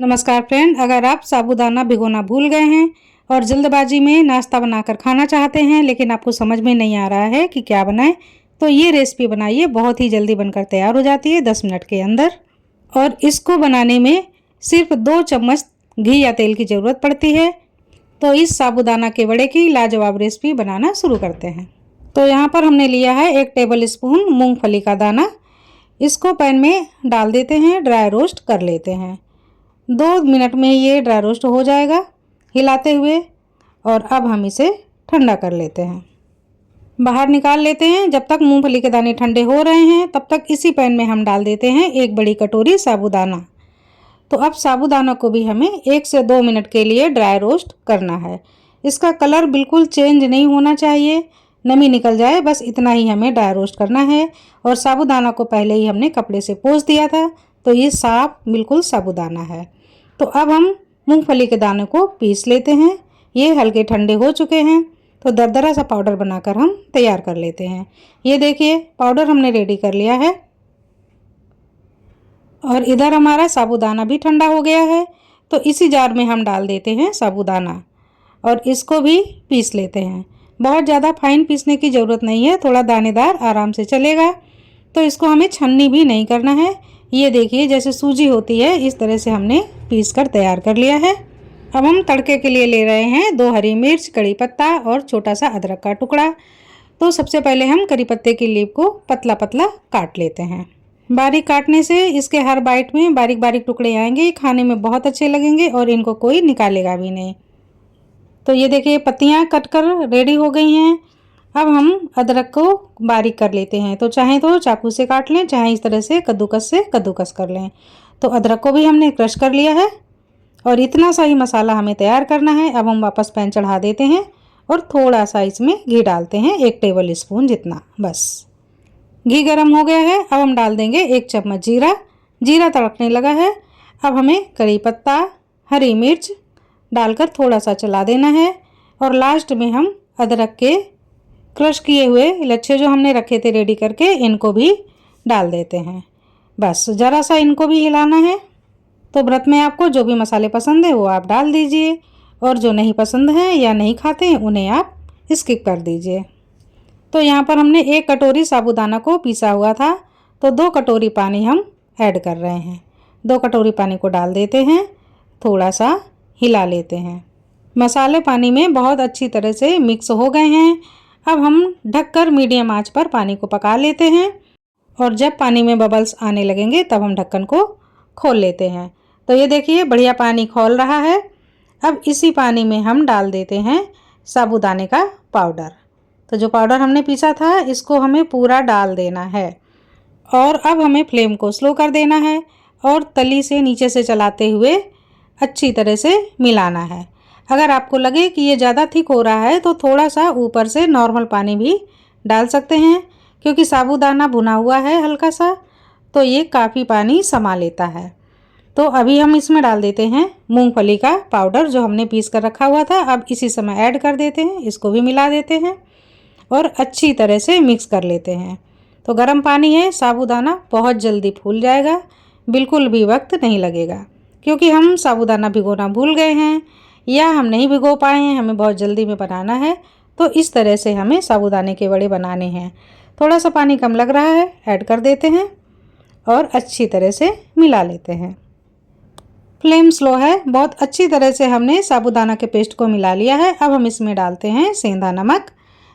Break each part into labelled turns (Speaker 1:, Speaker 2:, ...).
Speaker 1: नमस्कार फ्रेंड, अगर आप साबूदाना भिगोना भूल गए हैं और जल्दबाजी में नाश्ता बनाकर खाना चाहते हैं लेकिन आपको समझ में नहीं आ रहा है कि क्या बनाएं, तो ये रेसिपी बनाइए। बहुत ही जल्दी बनकर तैयार हो जाती है 10 मिनट के अंदर। और इसको बनाने में सिर्फ 2 चम्मच घी या तेल की ज़रूरत पड़ती है। तो इस साबूदाना के वड़े की लाजवाब रेसिपी बनाना शुरू करते हैं। तो यहाँ पर हमने लिया है 1 टेबल स्पून मूँगफली का दाना। इसको पैन में डाल देते हैं, ड्राई रोस्ट कर लेते हैं। 2 मिनट में ये ड्राई रोस्ट हो जाएगा हिलाते हुए। और अब हम इसे ठंडा कर लेते हैं, बाहर निकाल लेते हैं। जब तक मूंगफली के दाने ठंडे हो रहे हैं तब तक इसी पैन में हम डाल देते हैं 1 बड़ी कटोरी साबूदाना। तो अब साबूदाना को भी हमें 1 से 2 मिनट के लिए ड्राई रोस्ट करना है। इसका कलर बिल्कुल चेंज नहीं होना चाहिए, नमी निकल जाए, बस इतना ही हमें ड्राई रोस्ट करना है। और साबूदाना को पहले ही हमने कपड़े से पोंछ दिया था, तो ये साफ बिल्कुल साबूदाना है। तो अब हम मूंगफली के दाने को पीस लेते हैं। ये हल्के ठंडे हो चुके हैं, तो दरदरा सा पाउडर बनाकर हम तैयार कर लेते हैं। ये देखिए पाउडर हमने रेडी कर लिया है। और इधर हमारा साबूदाना भी ठंडा हो गया है। तो इसी जार में हम डाल देते हैं साबूदाना और इसको भी पीस लेते हैं। बहुत ज़्यादा फाइन पीसने की ज़रूरत नहीं है, थोड़ा दानेदार आराम से चलेगा। तो इसको हमें छन्नी भी नहीं करना है। ये देखिए जैसे सूजी होती है इस तरह से हमने पीस कर तैयार कर लिया है। अब हम तड़के के लिए ले रहे हैं 2 हरी मिर्च, कड़ी पत्ता और छोटा सा अदरक का टुकड़ा। तो सबसे पहले हम करी पत्ते की लीफ को पतला पतला काट लेते हैं। बारीक काटने से इसके हर बाइट में बारीक बारीक टुकड़े आएंगे, ये खाने में बहुत अच्छे लगेंगे और इनको कोई निकालेगा भी नहीं। तो ये देखिए पत्तियाँ कटकर रेडी हो गई हैं। अब हम अदरक को बारीक कर लेते हैं। तो चाहे तो चाकू से काट लें, चाहे इस तरह से कद्दूकस कर लें। तो अदरक को भी हमने क्रश कर लिया है और इतना सा ही मसाला हमें तैयार करना है। अब हम वापस पैन चढ़ा देते हैं और थोड़ा सा इसमें घी डालते हैं, 1 टेबल स्पून जितना बस। घी गर्म हो गया है, अब हम डाल देंगे 1 चम्मच जीरा। जीरा तड़कने लगा है। अब हमें करी पत्ता, हरी मिर्च डालकर थोड़ा सा चला देना है। और लास्ट में हम अदरक के क्रश किए हुए लच्छे जो हमने रखे थे रेडी करके, इनको भी डाल देते हैं। बस ज़रा सा इनको भी हिलाना है। तो व्रत में आपको जो भी मसाले पसंद है वो आप डाल दीजिए, और जो नहीं पसंद हैं या नहीं खाते हैं उन्हें आप स्किप कर दीजिए। तो यहाँ पर हमने 1 कटोरी साबूदाना को पीसा हुआ था, तो 2 कटोरी पानी हम ऐड कर रहे हैं। 2 कटोरी पानी को डाल देते हैं, थोड़ा सा हिला लेते हैं। मसाले पानी में बहुत अच्छी तरह से मिक्स हो गए हैं। अब हम ढककर मीडियम आंच पर पानी को पका लेते हैं। और जब पानी में बबल्स आने लगेंगे तब हम ढक्कन को खोल लेते हैं। तो ये देखिए बढ़िया पानी खौल रहा है। अब इसी पानी में हम डाल देते हैं साबूदाने का पाउडर। तो जो पाउडर हमने पीसा था इसको हमें पूरा डाल देना है। और अब हमें फ्लेम को स्लो कर देना है और तली से नीचे से चलाते हुए अच्छी तरह से मिलाना है। अगर आपको लगे कि ये ज़्यादा थिक हो रहा है तो थोड़ा सा ऊपर से नॉर्मल पानी भी डाल सकते हैं, क्योंकि साबूदाना भुना हुआ है हल्का सा, तो ये काफ़ी पानी समा लेता है। तो अभी हम इसमें डाल देते हैं मूंगफली का पाउडर जो हमने पीस कर रखा हुआ था। अब इसी समय ऐड कर देते हैं, इसको भी मिला देते हैं और अच्छी तरह से मिक्स कर लेते हैं। तो गर्म पानी है, साबूदाना बहुत जल्दी फूल जाएगा, बिल्कुल भी वक्त नहीं लगेगा, क्योंकि हम साबूदाना भिगोना भूल गए हैं या हम नहीं भिगो पाए हैं, हमें बहुत जल्दी में बनाना है। तो इस तरह से हमें साबूदाने के वड़े बनाने हैं। थोड़ा सा पानी कम लग रहा है, ऐड कर देते हैं और अच्छी तरह से मिला लेते हैं। फ्लेम स्लो है। बहुत अच्छी तरह से हमने साबूदाना के पेस्ट को मिला लिया है। अब हम इसमें डालते हैं सेंधा नमक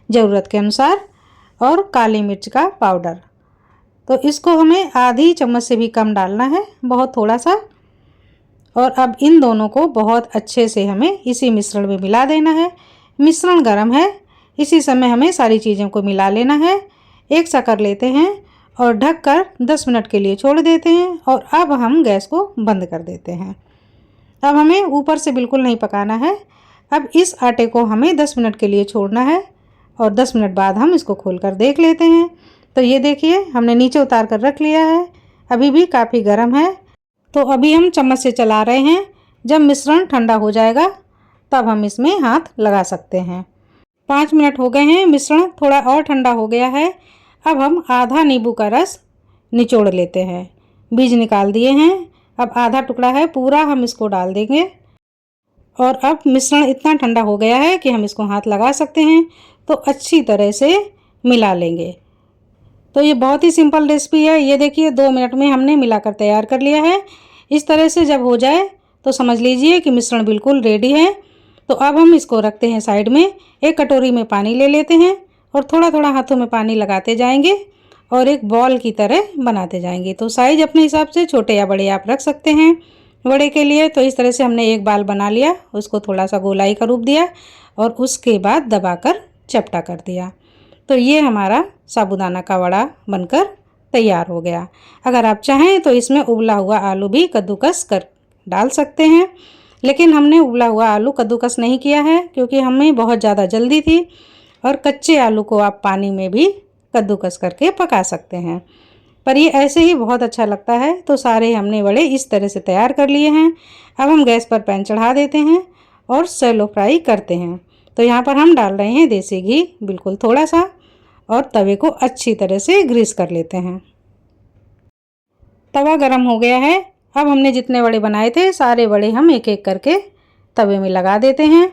Speaker 1: ज़रूरत के अनुसार और काली मिर्च का पाउडर। तो इसको हमें आधी चम्मच से भी कम डालना है, बहुत थोड़ा सा। और अब इन दोनों को बहुत अच्छे से हमें इसी मिश्रण में मिला देना है। मिश्रण गर्म है, इसी समय हमें सारी चीज़ों को मिला लेना है। एक सा कर लेते हैं और ढककर 10 मिनट के लिए छोड़ देते हैं। और अब हम गैस को बंद कर देते हैं। अब हमें ऊपर से बिल्कुल नहीं पकाना है। अब इस आटे को हमें 10 मिनट के लिए छोड़ना है और 10 मिनट बाद हम इसको खोल कर देख लेते हैं। तो ये देखिए हमने नीचे उतार कर रख लिया है, अभी भी काफ़ी गर्म है। तो अभी हम चम्मच से चला रहे हैं। जब मिश्रण ठंडा हो जाएगा तब हम इसमें हाथ लगा सकते हैं। 5 मिनट हो गए हैं, मिश्रण थोड़ा और ठंडा हो गया है। अब हम आधा नींबू का रस निचोड़ लेते हैं। बीज निकाल दिए हैं। अब आधा टुकड़ा है, पूरा हम इसको डाल देंगे। और अब मिश्रण इतना ठंडा हो गया है कि हम इसको हाथ लगा सकते हैं, तो अच्छी तरह से मिला लेंगे। तो ये बहुत ही सिंपल रेसिपी है। ये देखिए 2 मिनट में हमने मिलाकर तैयार कर लिया है। इस तरह से जब हो जाए तो समझ लीजिए कि मिश्रण बिल्कुल रेडी है। तो अब हम इसको रखते हैं साइड में। एक कटोरी में पानी ले लेते हैं और थोड़ा थोड़ा हाथों में पानी लगाते जाएंगे और एक बॉल की तरह बनाते जाएंगे। तो साइज अपने हिसाब से छोटे या बड़े आप रख सकते हैं। बड़े के लिए तो इस तरह से हमने एक बाल बना लिया, उसको थोड़ा सा गोलाई का रूप दिया और उसके बाद दबाकर चपटा कर दिया। तो ये हमारा साबूदाना का वड़ा बनकर तैयार हो गया। अगर आप चाहें तो इसमें उबला हुआ आलू भी कद्दूकस कर डाल सकते हैं, लेकिन हमने उबला हुआ आलू कद्दूकस नहीं किया है क्योंकि हमें बहुत ज़्यादा जल्दी थी। और कच्चे आलू को आप पानी में भी कद्दूकस करके पका सकते हैं, पर ये ऐसे ही बहुत अच्छा लगता है। तो सारे हमने वड़े इस तरह से तैयार कर लिए हैं। अब हम गैस पर पैन चढ़ा देते हैं और शैलो फ्राई करते हैं। तो यहाँ पर हम डाल रहे हैं देसी घी, बिल्कुल थोड़ा सा, और तवे को अच्छी तरह से ग्रीस कर लेते हैं। तवा गरम हो गया है। अब हमने जितने वड़े बनाए थे सारे वड़े हम एक एक करके तवे में लगा देते हैं।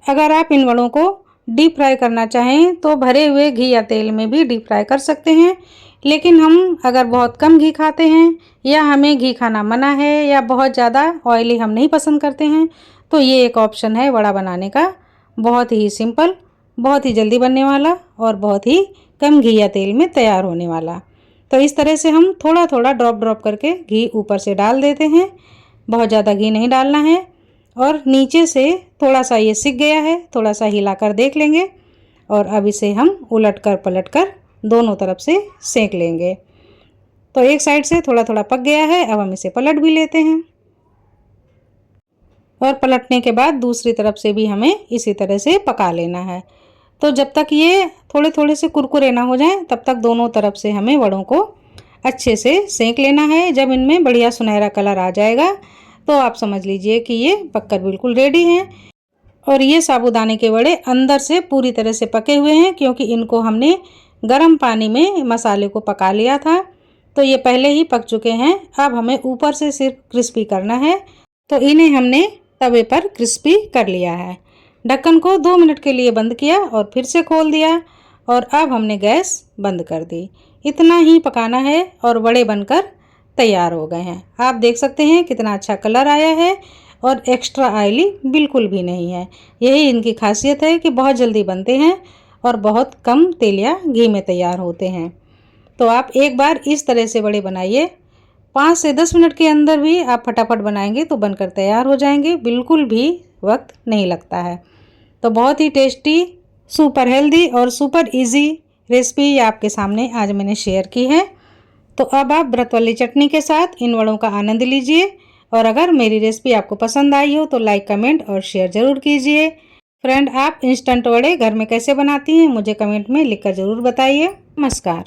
Speaker 1: अगर आप इन वड़ों को डीप फ्राई करना चाहें तो भरे हुए घी या तेल में भी डीप फ्राई कर सकते हैं, लेकिन हम अगर बहुत कम घी खाते हैं या हमें घी खाना मना है या बहुत ज़्यादा ऑयली हम नहीं पसंद करते हैं, तो ये एक ऑप्शन है वड़ा बनाने का। बहुत ही सिंपल, बहुत ही जल्दी बनने वाला और बहुत ही कम घी या तेल में तैयार होने वाला। तो इस तरह से हम थोड़ा थोड़ा ड्रॉप करके घी ऊपर से डाल देते हैं। बहुत ज़्यादा घी नहीं डालना है। और नीचे से थोड़ा सा ये सिक गया है, थोड़ा सा हिलाकर देख लेंगे और अब इसे हम उलटकर पलटकर दोनों तरफ से सेक लेंगे। तो एक साइड से थोड़ा थोड़ा पक गया है, अब हम इसे पलट भी लेते हैं। और पलटने के बाद दूसरी तरफ से भी हमें इसी तरह से पका लेना है। तो जब तक ये थोड़े थोड़े से कुरकुरे ना हो जाएं तब तक दोनों तरफ से हमें वड़ों को अच्छे से सेक लेना है। जब इनमें बढ़िया सुनहरा कलर आ जाएगा तो आप समझ लीजिए कि ये पककर बिल्कुल रेडी हैं। और ये साबूदाने के वड़े अंदर से पूरी तरह से पके हुए हैं क्योंकि इनको हमने गर्म पानी में मसाले को पका लिया था, तो ये पहले ही पक चुके हैं। अब हमें ऊपर से सिर्फ क्रिस्पी करना है। तो इन्हें हमने तवे पर क्रिस्पी कर लिया है। ढक्कन को 2 मिनट के लिए बंद किया और फिर से खोल दिया और अब हमने गैस बंद कर दी। इतना ही पकाना है और वड़े बनकर तैयार हो गए हैं। आप देख सकते हैं कितना अच्छा कलर आया है और एक्स्ट्रा ऑयली बिल्कुल भी नहीं है। यही इनकी खासियत है कि बहुत जल्दी बनते हैं और बहुत कम तेल या घी में तैयार होते हैं। तो आप एक बार इस तरह से वड़े बनाइए, 5 से 10 मिनट के अंदर भी आप फटाफट बनाएंगे तो बनकर तैयार हो जाएंगे, बिल्कुल भी वक्त नहीं लगता है। तो बहुत ही टेस्टी, सुपर हेल्दी और सुपर इजी रेसिपी आपके सामने आज मैंने शेयर की है। तो अब आप व्रत वाली चटनी के साथ इन वड़ों का आनंद लीजिए। और अगर मेरी रेसिपी आपको पसंद आई हो तो लाइक, कमेंट और शेयर ज़रूर कीजिए। फ्रेंड, आप इंस्टेंट वड़े घर में कैसे बनाती हैं मुझे कमेंट में लिखकर ज़रूर बताइए। नमस्कार।